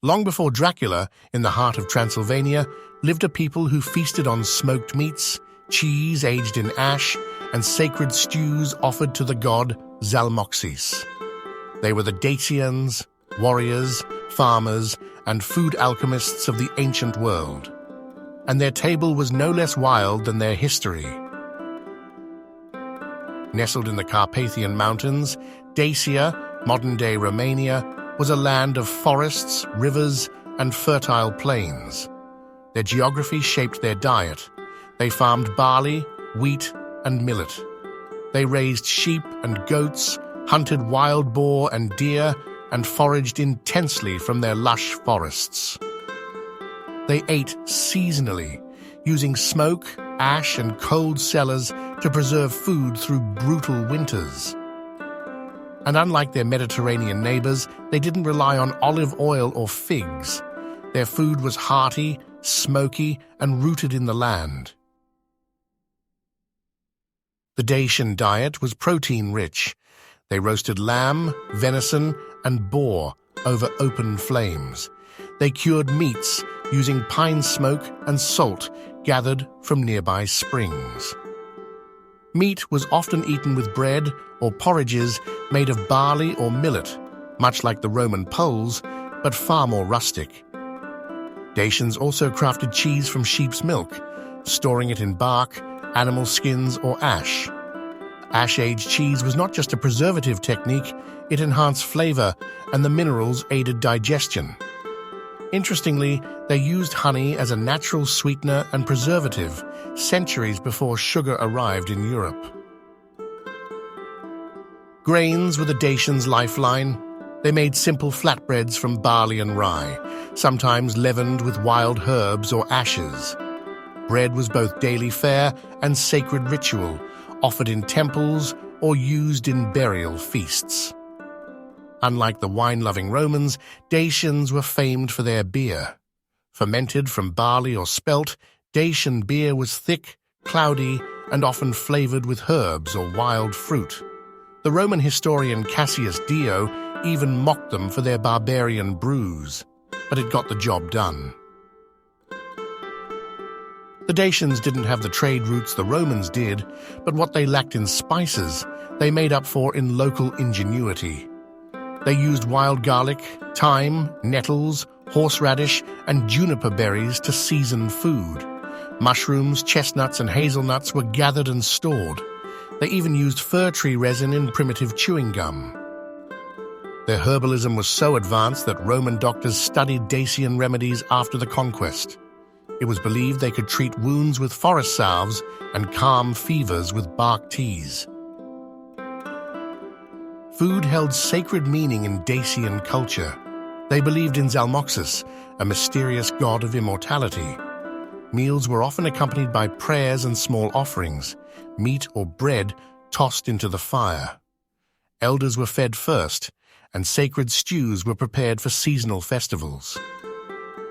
Long before Dracula, in the heart of Transylvania, lived a people who feasted on smoked meats, cheese aged in ash, and sacred stews offered to the god Zalmoxis. They were the Dacians, warriors, farmers, and food alchemists of the ancient world. And their table was no less wild than their history. Nestled in the Carpathian Mountains, Dacia, modern-day Romania, was a land of forests, rivers, and fertile plains. Their geography shaped their diet. They farmed barley, wheat, and millet. They raised sheep and goats, hunted wild boar and deer, and foraged intensely from their lush forests. They ate seasonally, using smoke, ash, and cold cellars to preserve food through brutal winters. And unlike their Mediterranean neighbors, they didn't rely on olive oil or figs. Their food was hearty, smoky, and rooted in the land. The Dacian diet was protein-rich. They roasted lamb, venison, and boar over open flames. They cured meats using pine smoke and salt gathered from nearby springs. Meat was often eaten with bread or porridges made of barley or millet, much like the Roman Poles, but far more rustic. Dacians also crafted cheese from sheep's milk, storing it in bark, animal skins, or ash. Ash-aged cheese was not just a preservative technique, it enhanced flavor, and the minerals aided digestion. Interestingly, they used honey as a natural sweetener and preservative, centuries before sugar arrived in Europe. Grains were the Dacians' lifeline. They made simple flatbreads from barley and rye, sometimes leavened with wild herbs or ashes. Bread was both daily fare and sacred ritual, offered in temples or used in burial feasts. Unlike the wine-loving Romans, Dacians were famed for their beer. Fermented from barley or spelt, Dacian beer was thick, cloudy, and often flavored with herbs or wild fruit. The Roman historian Cassius Dio even mocked them for their barbarian brews, but it got the job done. The Dacians didn't have the trade routes the Romans did, but what they lacked in spices, they made up for in local ingenuity. They used wild garlic, thyme, nettles, horseradish, and juniper berries to season food. Mushrooms, chestnuts, and hazelnuts were gathered and stored. They even used fir tree resin in primitive chewing gum. Their herbalism was so advanced that Roman doctors studied Dacian remedies after the conquest. It was believed they could treat wounds with forest salves and calm fevers with bark teas. Food held sacred meaning in Dacian culture. They believed in Zalmoxis, a mysterious god of immortality. Meals were often accompanied by prayers and small offerings, meat or bread tossed into the fire. Elders were fed first, and sacred stews were prepared for seasonal festivals.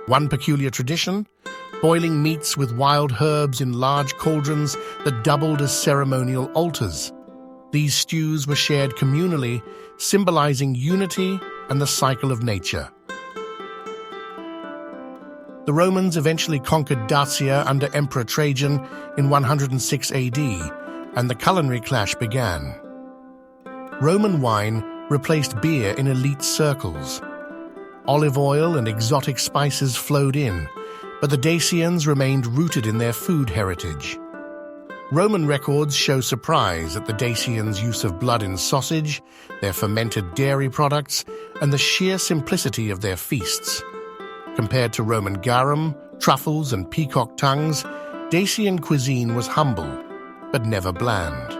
One peculiar tradition: boiling meats with wild herbs in large cauldrons that doubled as ceremonial altars. These stews were shared communally, symbolizing unity and the cycle of nature. The Romans eventually conquered Dacia under Emperor Trajan in 106 AD, and the culinary clash began. Roman wine replaced beer in elite circles. Olive oil and exotic spices flowed in, but the Dacians remained rooted in their food heritage. Roman records show surprise at the Dacians' use of blood in sausage, their fermented dairy products, and the sheer simplicity of their feasts. Compared to Roman garum, truffles, and peacock tongues, Dacian cuisine was humble, but never bland.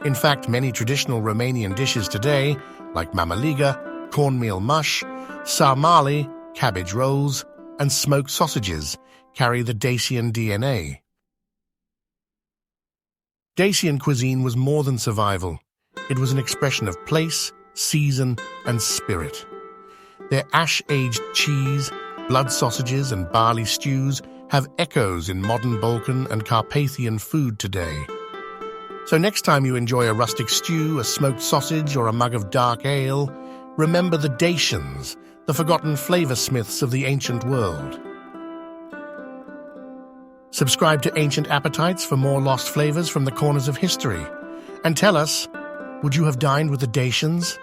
In fact, many traditional Romanian dishes today, like mamaliga, cornmeal mush, sarmale, cabbage rolls, and smoked sausages, carry the Dacian DNA. Dacian cuisine was more than survival. It was an expression of place, season, and spirit. Their ash-aged cheese, blood sausages, and barley stews have echoes in modern Balkan and Carpathian food today. So next time you enjoy a rustic stew, a smoked sausage, or a mug of dark ale, remember the Dacians, the forgotten flavor-smiths of the ancient world. Subscribe to Ancient Appetites for more lost flavors from the corners of history. And tell us, would you have dined with the Dacians?